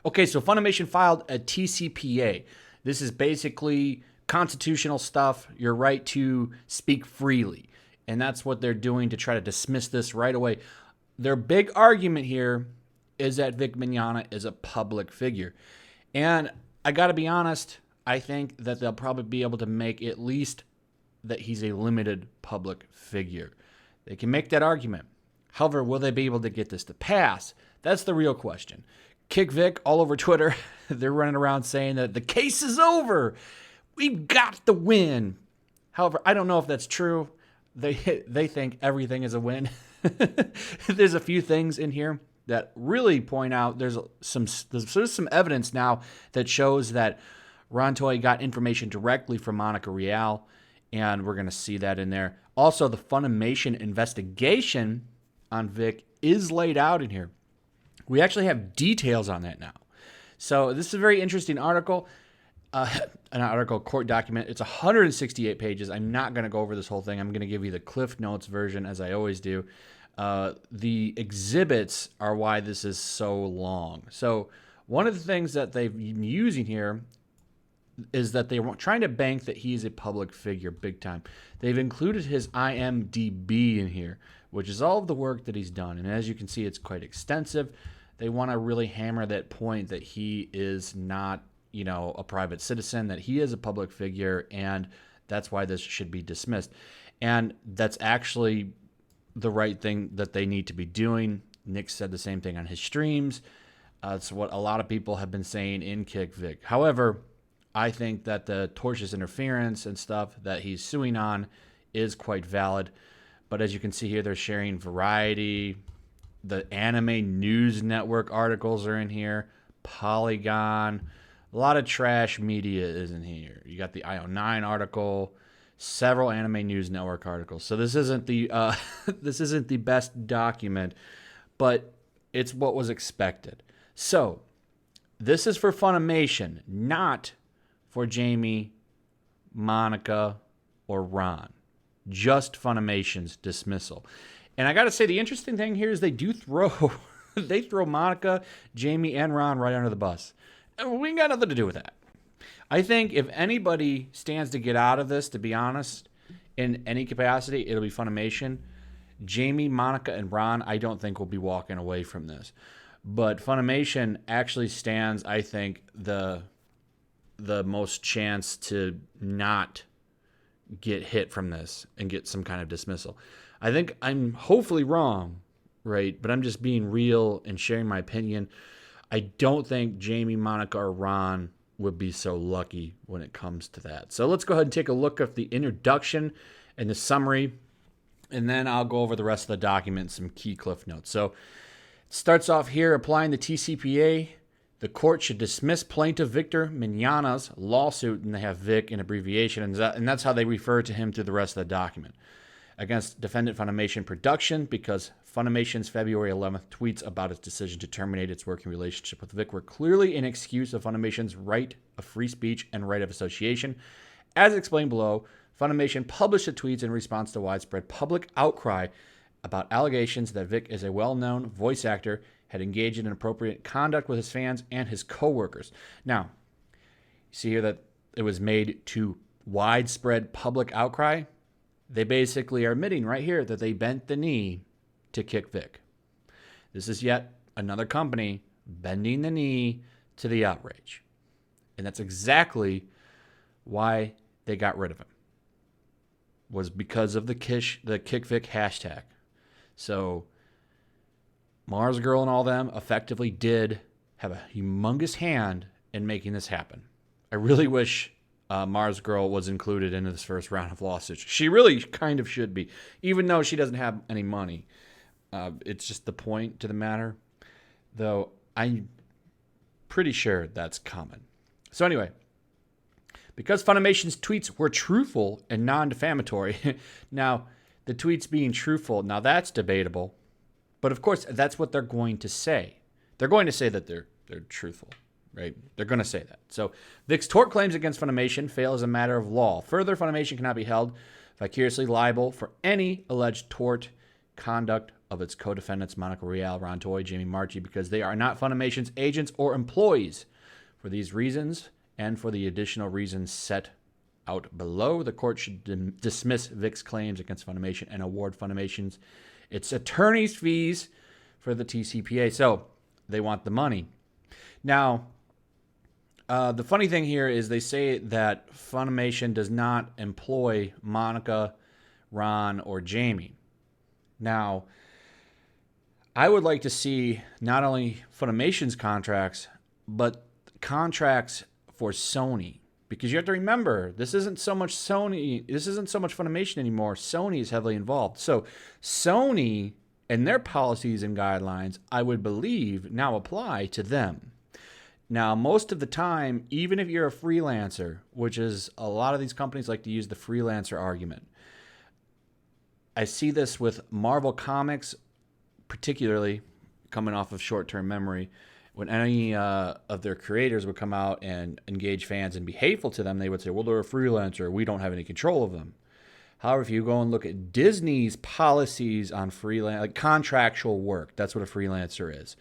Okay, so Funimation filed a TCPA. This is basically constitutional stuff, your right to speak freely. And that's what they're doing to try to dismiss this right away. Their big argument here is that Vic Mignogna is a public figure. And I got to be honest, I think that they'll probably be able to make at least that he's a limited public figure. They can make that argument. However, will they be able to get this to pass? That's the real question. Kick Vic all over Twitter. They're running around saying that the case is over. We've got the win. However, I don't know if that's true. They think everything is a win. There's a few things in here that really point out there's some evidence now that shows that Ron Toy got information directly from Monica Rial, and we're going to see that in there. Also, the Funimation investigation on Vic is laid out in here. We actually have details on that now. So this is a very interesting article, court document. It's 168 pages. I'm not going to go over this whole thing. I'm going to give you the Cliff Notes version, as I always do. The exhibits are why this is so long. So one of the things that they've been using here is that they were trying to bank that he's a public figure big time. They've included his IMDb in here, which is all of the work that he's done. And as you can see, it's quite extensive. They want to really hammer that point that he is not, a private citizen, that he is a public figure, and that's why this should be dismissed. And that's actually the right thing that they need to be doing. Nick said the same thing on his streams. It's what a lot of people have been saying in Kick Vic. However, I think that the tortious interference and stuff that he's suing on is quite valid. But as you can see here, they're sharing Variety. The Anime News Network articles are in here. Polygon. A lot of trash media is in here. You got the IO9 article, several Anime News Network articles. So this isn't the this isn't the best document, but it's what was expected. So this is for Funimation, not for Jamie, Monica, or Ron. Just Funimation's dismissal. And I got to say, the interesting thing here is they do throw Monica, Jamie, and Ron right under the bus. And we ain't got nothing to do with that. I think if anybody stands to get out of this, to be honest, in any capacity, it'll be Funimation. Jamie, Monica, and Ron, I don't think will be walking away from this. But Funimation actually stands, I think, the most chance to not get hit from this and get some kind of dismissal. I think I'm hopefully wrong, right? But I'm just being real and sharing my opinion. I don't think Jamie, Monica, or Ron would be so lucky when it comes to that. So let's go ahead and take a look at the introduction and the summary, and then I'll go over the rest of the document, some key cliff notes. So it starts off here, applying the TCPA. The court should dismiss plaintiff Victor Mignogna's lawsuit, and they have Vic in abbreviation, and that's how they refer to him through the rest of the document, against defendant Funimation Production, because Funimation's February 11th tweets about its decision to terminate its working relationship with Vic were clearly an excuse of Funimation's right of free speech and right of association. As explained below, Funimation published the tweets in response to widespread public outcry about allegations that Vic is a well-known voice actor, had engaged in inappropriate conduct with his fans and his co-workers. Now, you see here that it was made to widespread public outcry. They basically are admitting right here that they bent the knee to Kick Vic. This is yet another company bending the knee to the outrage. And that's exactly why they got rid of him. Was because of the Kick Vic hashtag. So Mars Girl and all them effectively did have a humongous hand in making this happen. I really wish Mars Girl was included in this first round of lawsuits. She really kind of should be, even though she doesn't have any money. It's just the point to the matter, though I'm pretty sure that's common. So anyway, because Funimation's tweets were truthful and non-defamatory, now the tweets being truthful, now that's debatable, but of course that's what they're going to say. They're going to say that they're truthful. Right? They're going to say that. So Vic's tort claims against Funimation fail as a matter of law. Further, Funimation cannot be held vicariously liable for any alleged tort conduct of its co-defendants Monica Rial, Ron Toy, Jamie Marchi, because they are not Funimation's agents or employees. For these reasons, and for the additional reasons set out below, the court should dismiss Vic's claims against Funimation and award Funimation's its attorney's fees for the TCPA. So they want the money. Now, the funny thing here is they say that Funimation does not employ Monica, Ron, or Jamie. Now, I would like to see not only Funimation's contracts, but contracts for Sony. Because you have to remember, this isn't so much Funimation anymore. Sony is heavily involved. So Sony and their policies and guidelines, I would believe, now apply to them. Now, most of the time, even if you're a freelancer, which is a lot of these companies like to use the freelancer argument. I see this with Marvel Comics, particularly coming off of short-term memory. When any of their creators would come out and engage fans and be hateful to them, they would say, well, they're a freelancer. We don't have any control of them. However, if you go and look at Disney's policies on freelance, like contractual work, that's what a freelancer is.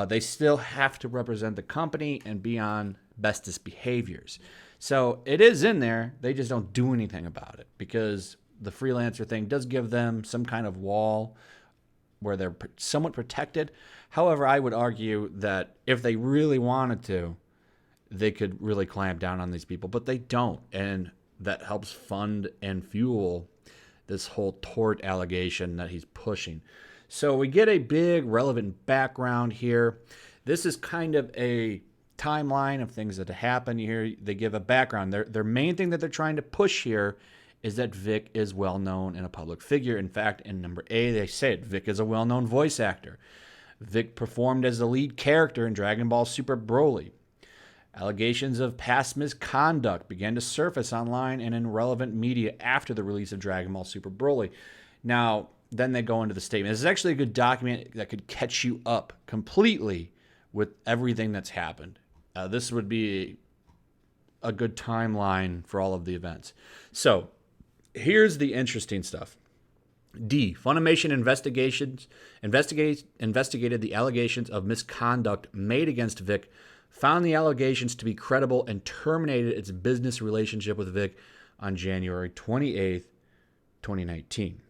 They still have to represent the company and be on bestest behaviors. So it is in there. They just don't do anything about it because the freelancer thing does give them some kind of wall where they're somewhat protected. However, I would argue that if they really wanted to, they could really clamp down on these people, but they don't. And that helps fund and fuel this whole tort allegation that he's pushing. So we get a big relevant background here. This is kind of a timeline of things that happen here. They give a background. Their main thing that they're trying to push here is that Vic is well-known and a public figure. In fact, in number A, they say it. Vic is a well-known voice actor. Vic performed as the lead character in Dragon Ball Super Broly. Allegations of past misconduct began to surface online and in relevant media after the release of Dragon Ball Super Broly. Now, then they go into the statement. This is actually a good document that could catch you up completely with everything that's happened. This would be a good timeline for all of the events. So, here's the interesting stuff. D. Funimation investigated the allegations of misconduct made against Vic, found the allegations to be credible, and terminated its business relationship with Vic on January 28th, 2019.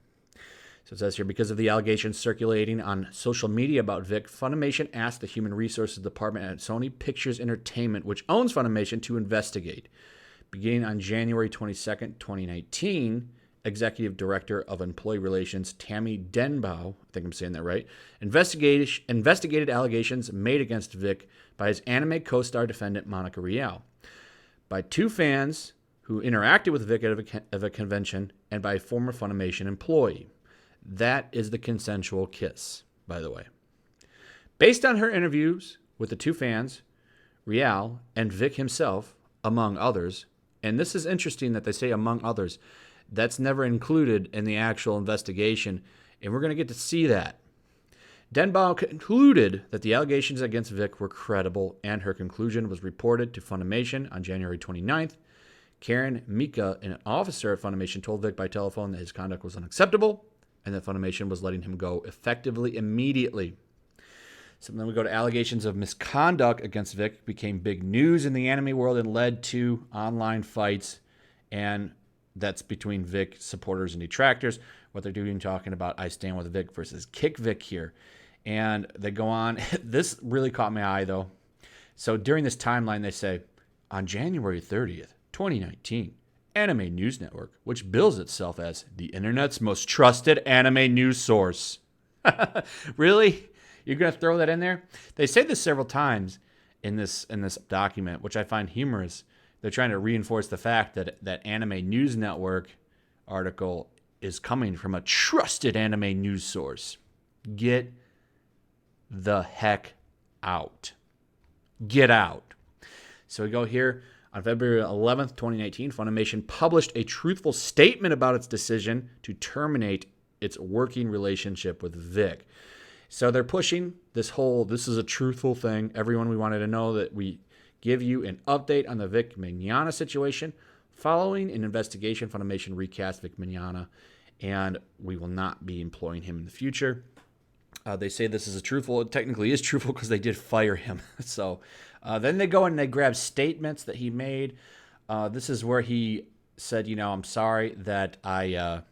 So it says here, because of the allegations circulating on social media about Vic, Funimation asked the Human Resources Department at Sony Pictures Entertainment, which owns Funimation, to investigate. Beginning on January 22nd, 2019, Executive Director of Employee Relations Tammy Denbow, I think I'm saying that right, investigated allegations made against Vic by his anime co-star defendant Monica Rial, by two fans who interacted with Vic at a convention, and by a former Funimation employee. That is the consensual kiss, by the way. Based on her interviews with the two fans, Rial and Vic himself, among others, and this is interesting that they say among others, that's never included in the actual investigation, and we're going to get to see that. Denbow concluded that the allegations against Vic were credible, and her conclusion was reported to Funimation on January 29th. Karen Mika, an officer at Funimation, told Vic by telephone that his conduct was unacceptable and that Funimation was letting him go effectively immediately. So then we go to allegations of misconduct against Vic became big news in the anime world and led to online fights, and that's between Vic supporters and detractors. What they're doing, talking about I stand with Vic versus kick Vic here. And they go on. This really caught my eye, though. So during this timeline, they say, on January 30th, 2019, Anime News Network, which bills itself as the internet's most trusted anime news source. Really? You're going to throw that in there? They say this several times in this document, which I find humorous. They're trying to reinforce the fact that Anime News Network article is coming from a trusted anime news source. Get the heck out. Get out. So we go here. On February 11th, 2019, Funimation published a truthful statement about its decision to terminate its working relationship with Vic. So they're pushing this is a truthful thing. Everyone, we wanted to know that we give you an update on the Vic Mignogna situation. Following an investigation, Funimation recast Vic Mignogna, and we will not be employing him in the future. They say this is it technically is truthful because they did fire him. So then they go and they grab statements that he made. This is where he said, I'm sorry that I,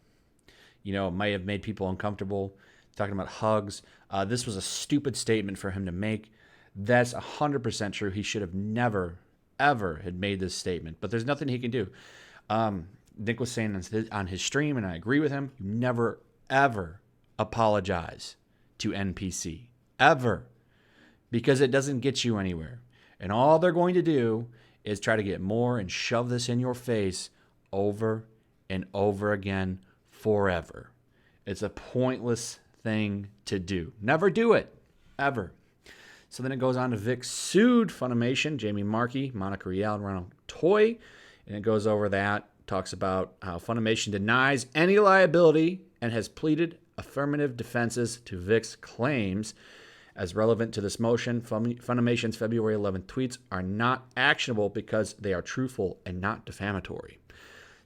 might have made people uncomfortable, talking about hugs. This was a stupid statement for him to make. That's 100% true. He should have never, ever had made this statement, but there's nothing he can do. Nick was saying on his stream, and I agree with him, you never, ever apologize to NPC. Ever. Because it doesn't get you anywhere. And all they're going to do is try to get more and shove this in your face over and over again forever. It's a pointless thing to do. Never do it. Ever. So then it goes on to Vic sued Funimation, Jamie Markey, Monica Rial, and Ronald Toy. And it goes over that, talks about how Funimation denies any liability and has pleaded affirmative defenses to Vic's claims. As relevant to this motion, Funimation's February 11th tweets are not actionable because they are truthful and not defamatory.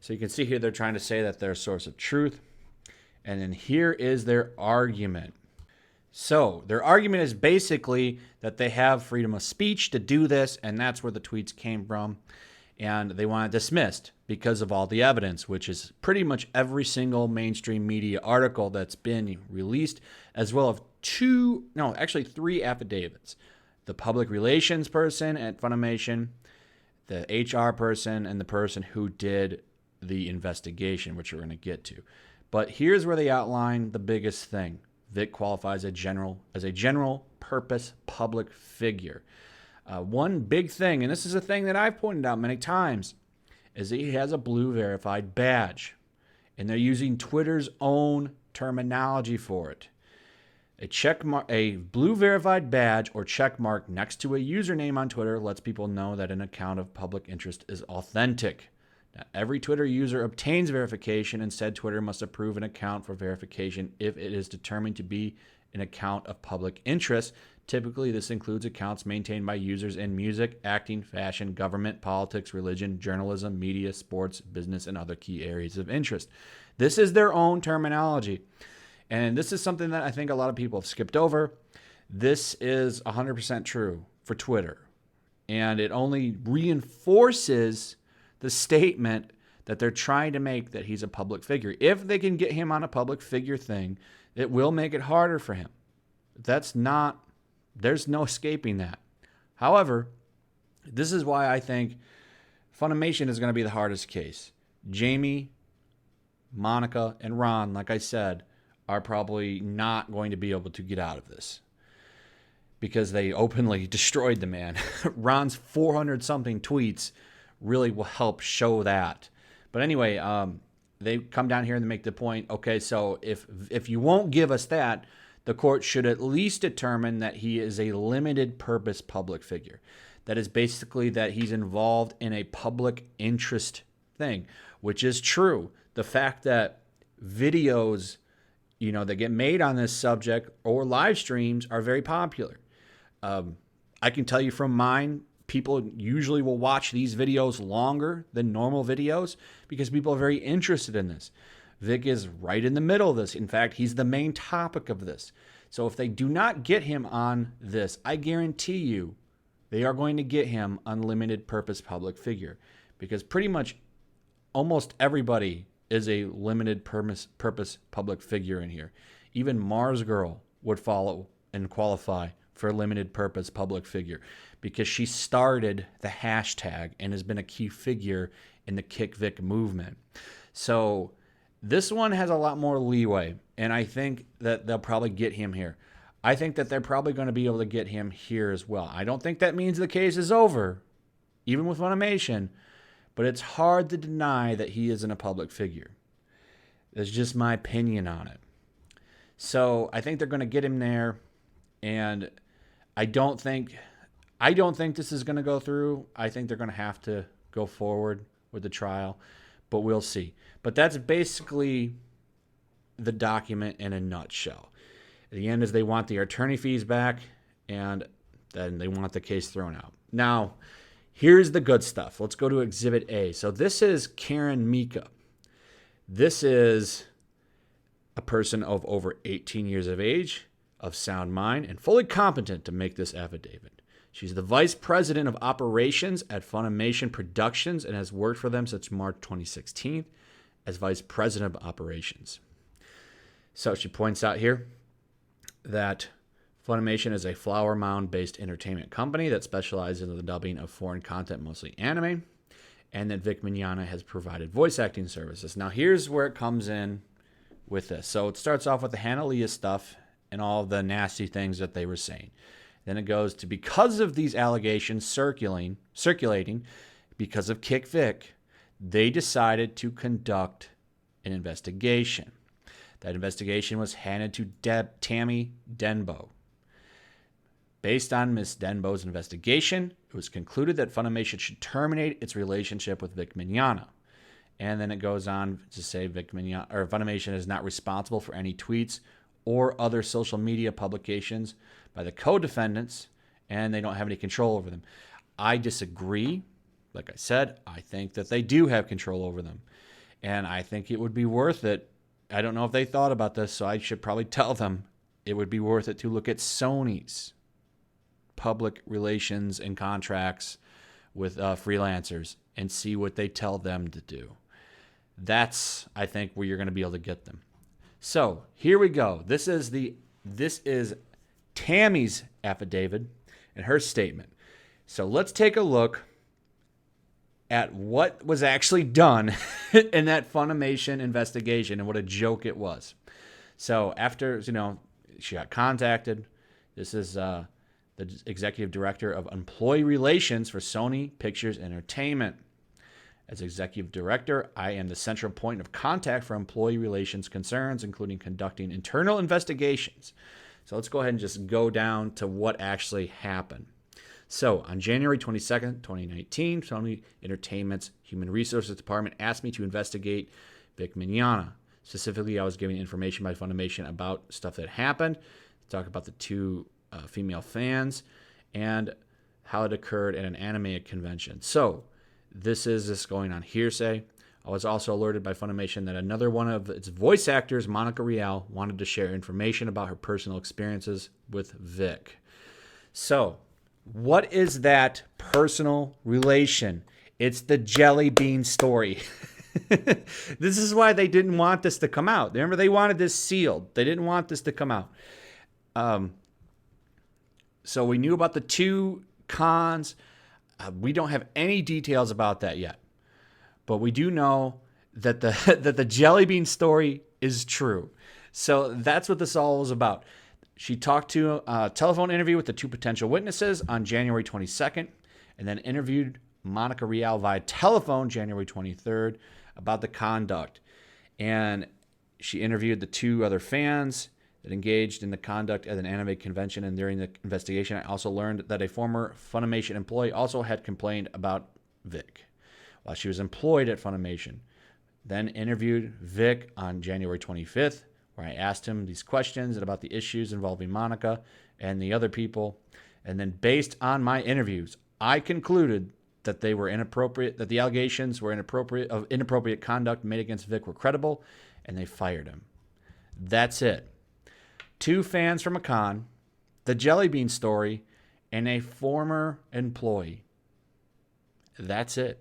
So you can see here they're trying to say that they're a source of truth. And then here is their argument. So their argument is basically that they have freedom of speech to do this, and that's where the tweets came from. And they want it dismissed because of all the evidence, which is pretty much every single mainstream media article that's been released, as well as three affidavits. The public relations person at Funimation, the HR person, and the person who did the investigation, which we're going to get to. But here's where they outline the biggest thing. Vic qualifies as a general purpose public figure. One big thing, and this is a thing that I've pointed out many times, is that he has a blue verified badge. And they're using Twitter's own terminology for it. A blue verified badge or check mark next to a username on Twitter lets people know that an account of public interest is authentic. Now, every Twitter user obtains verification. Instead, Twitter must approve an account for verification if it is determined to be an account of public interest. Typically, this includes accounts maintained by users in music, acting, fashion, government, politics, religion, journalism, media, sports, business, and other key areas of interest. This is their own terminology. And this is something that I think a lot of people have skipped over. This is 100% true for Twitter. And it only reinforces the statement that they're trying to make that he's a public figure. If they can get him on a public figure thing, it will make it harder for him. There's no escaping that. However, this is why I think Funimation is going to be the hardest case. Jamie, Monica, and Ron, like I said, are probably not going to be able to get out of this because they openly destroyed the man. Ron's 400-something tweets really will help show that. But anyway, they come down here and they make the point, okay, so if you won't give us that, the court should at least determine that he is a limited purpose public figure. That is basically that he's involved in a public interest thing, which is true. The fact that videos, that get made on this subject or live streams are very popular. I can tell you from mine, people usually will watch these videos longer than normal videos because people are very interested in this. Vic is right in the middle of this. In fact, he's the main topic of this. So if they do not get him on this, I guarantee you they are going to get him unlimited purpose public figure because pretty much almost everybody is a limited purpose public figure in here. Even Mars Girl would follow and qualify for a limited purpose public figure because she started the hashtag and has been a key figure in the Kick Vic movement. So this one has a lot more leeway, and I think that they'll probably get him here. I think that they're probably going to be able to get him here as well. I don't think that means the case is over, even with Funimation, but it's hard to deny that he isn't a public figure. That's just my opinion on it. So I think they're going to get him there, and I don't think this is going to go through. I think they're going to have to go forward with the trial, but we'll see. But that's basically the document in a nutshell. At the end is they want the attorney fees back, and then they want the case thrown out. Now, here's the good stuff. Let's go to Exhibit A. So this is Karen Mika. This is a person of over 18 years of age, of sound mind and fully competent to make this affidavit. She's the vice president of operations at Funimation Productions and has worked for them since March 2016 as vice president of operations. So she points out here that Funimation is a Flower Mound-based entertainment company that specializes in the dubbing of foreign content, mostly anime, and that Vic Mignogna has provided voice acting services. Now, here's where it comes in with this. So it starts off with the Hannah Leah stuff and all the nasty things that they were saying. Then it goes to, because of these allegations circulating because of Kick Vic, they decided to conduct an investigation. That investigation was handed to Tammy Denbo. Based on Ms. Denbo's investigation, it was concluded that Funimation should terminate its relationship with Vic Mignogna. And then it goes on to say Funimation is not responsible for any tweets or other social media publications by the co-defendants, and they don't have any control over them. I disagree. Like I said, I think that they do have control over them. And I think it would be worth it. I don't know if they thought about this, so I should probably tell them it would be worth it to look at Sony's public relations and contracts with freelancers and see what they tell them to do. That's, I think, where you're going to be able to get them. So here we go. This is Tammy's affidavit and her statement. So let's take a look at what was actually done in that Funimation investigation and what a joke it was. So after, she got contacted. This is the executive director of employee relations for Sony Pictures Entertainment. As executive director, I am the central point of contact for employee relations concerns, including conducting internal investigations. So let's go ahead and just go down to what actually happened. So on January 22nd, 2019, Sony Entertainment's Human Resources Department asked me to investigate Vic Mignogna. Specifically, I was giving information by Funimation about stuff that happened, talk about the two female fans, and how it occurred at an anime convention. So this is going on hearsay. I was also alerted by Funimation that another one of its voice actors, Monica Rial, wanted to share information about her personal experiences with Vic. So what is that personal relation? It's the jelly bean story. This is why they didn't want this to come out. Remember, they wanted this sealed. They didn't want this to come out. So we knew about the two cons. We don't have any details about that yet. But we do know that the jelly bean story is true. So that's what this all was about. She talked to a telephone interview with the two potential witnesses on January 22nd, and then interviewed Monica Rial via telephone January 23rd about the conduct. And she interviewed the two other fans that engaged in the conduct at an anime convention. And during the investigation, I also learned that a former Funimation employee also had complained about Vic while she was employed at Funimation. Then interviewed Vic on January 25th, where I asked him these questions about the issues involving Monica and the other people. And then based on my interviews, I concluded that they were inappropriate, that the allegations were inappropriate conduct made against Vic were credible, and they fired him. That's it. Two fans from a con, the jelly bean story, and a former employee. That's it.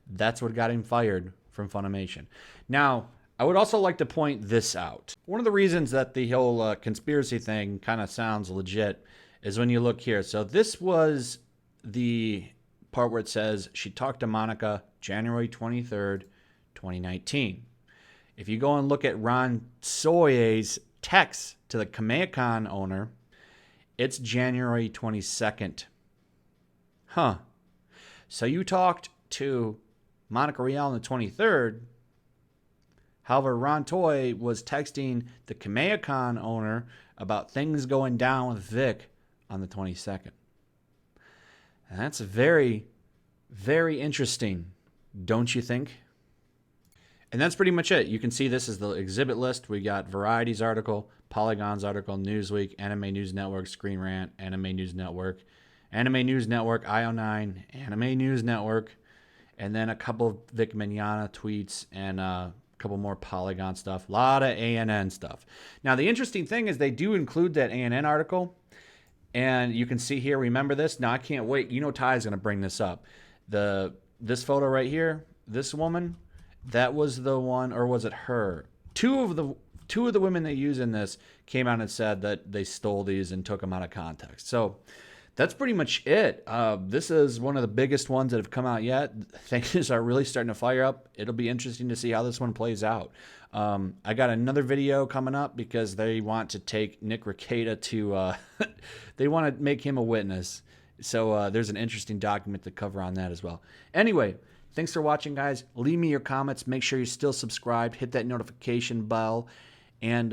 That's what got him fired from Funimation. Now, I would also like to point this out. One of the reasons that the whole conspiracy thing kind of sounds legit is when you look here. So this was the part where it says she talked to Monica January 23rd, 2019. If you go and look at Ron Soye's text to the Kamehacon owner, it's January 22nd. Huh. So you talked to Monica Rial on the 23rd. However, Ron Toy was texting the Kamehacon owner about things going down with Vic on the 22nd. And that's very, very interesting, don't you think? And that's pretty much it. You can see this is the exhibit list. We got Variety's article, Polygon's article, Newsweek, Anime News Network, Screen Rant, Anime News Network, IO9, Anime News Network, and then a couple of Vic Mignogna tweets and couple more Polygon stuff, a lot of ANN stuff. Now, the interesting thing is they do include that ANN article, and you can see here, remember this? Now, I can't wait. You know Ty is going to bring this up. This photo right here, this woman, that was the one, or was it her? Two of the women they use in this came out and said that they stole these and took them out of context. So that's pretty much it. This is one of the biggest ones that have come out yet. Things are really starting to fire up. It'll be interesting to see how this one plays out. I got another video coming up because they want to take Nick Rekieta to, they want to make him a witness. So there's an interesting document to cover on that as well. Anyway, thanks for watching, guys. Leave me your comments. Make sure you're still subscribed. Hit that notification bell. And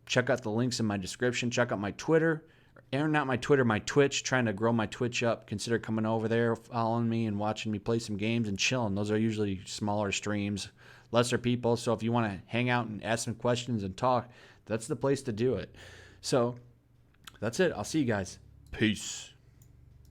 check out the links in my description. Check out my Twitter. Or not my Twitter, my Twitch. Trying to grow my Twitch up. Consider coming over there, following me, and watching me play some games and chilling. Those are usually smaller streams, lesser people. So if you want to hang out and ask some questions and talk, that's the place to do it. So that's it. I'll see you guys. Peace.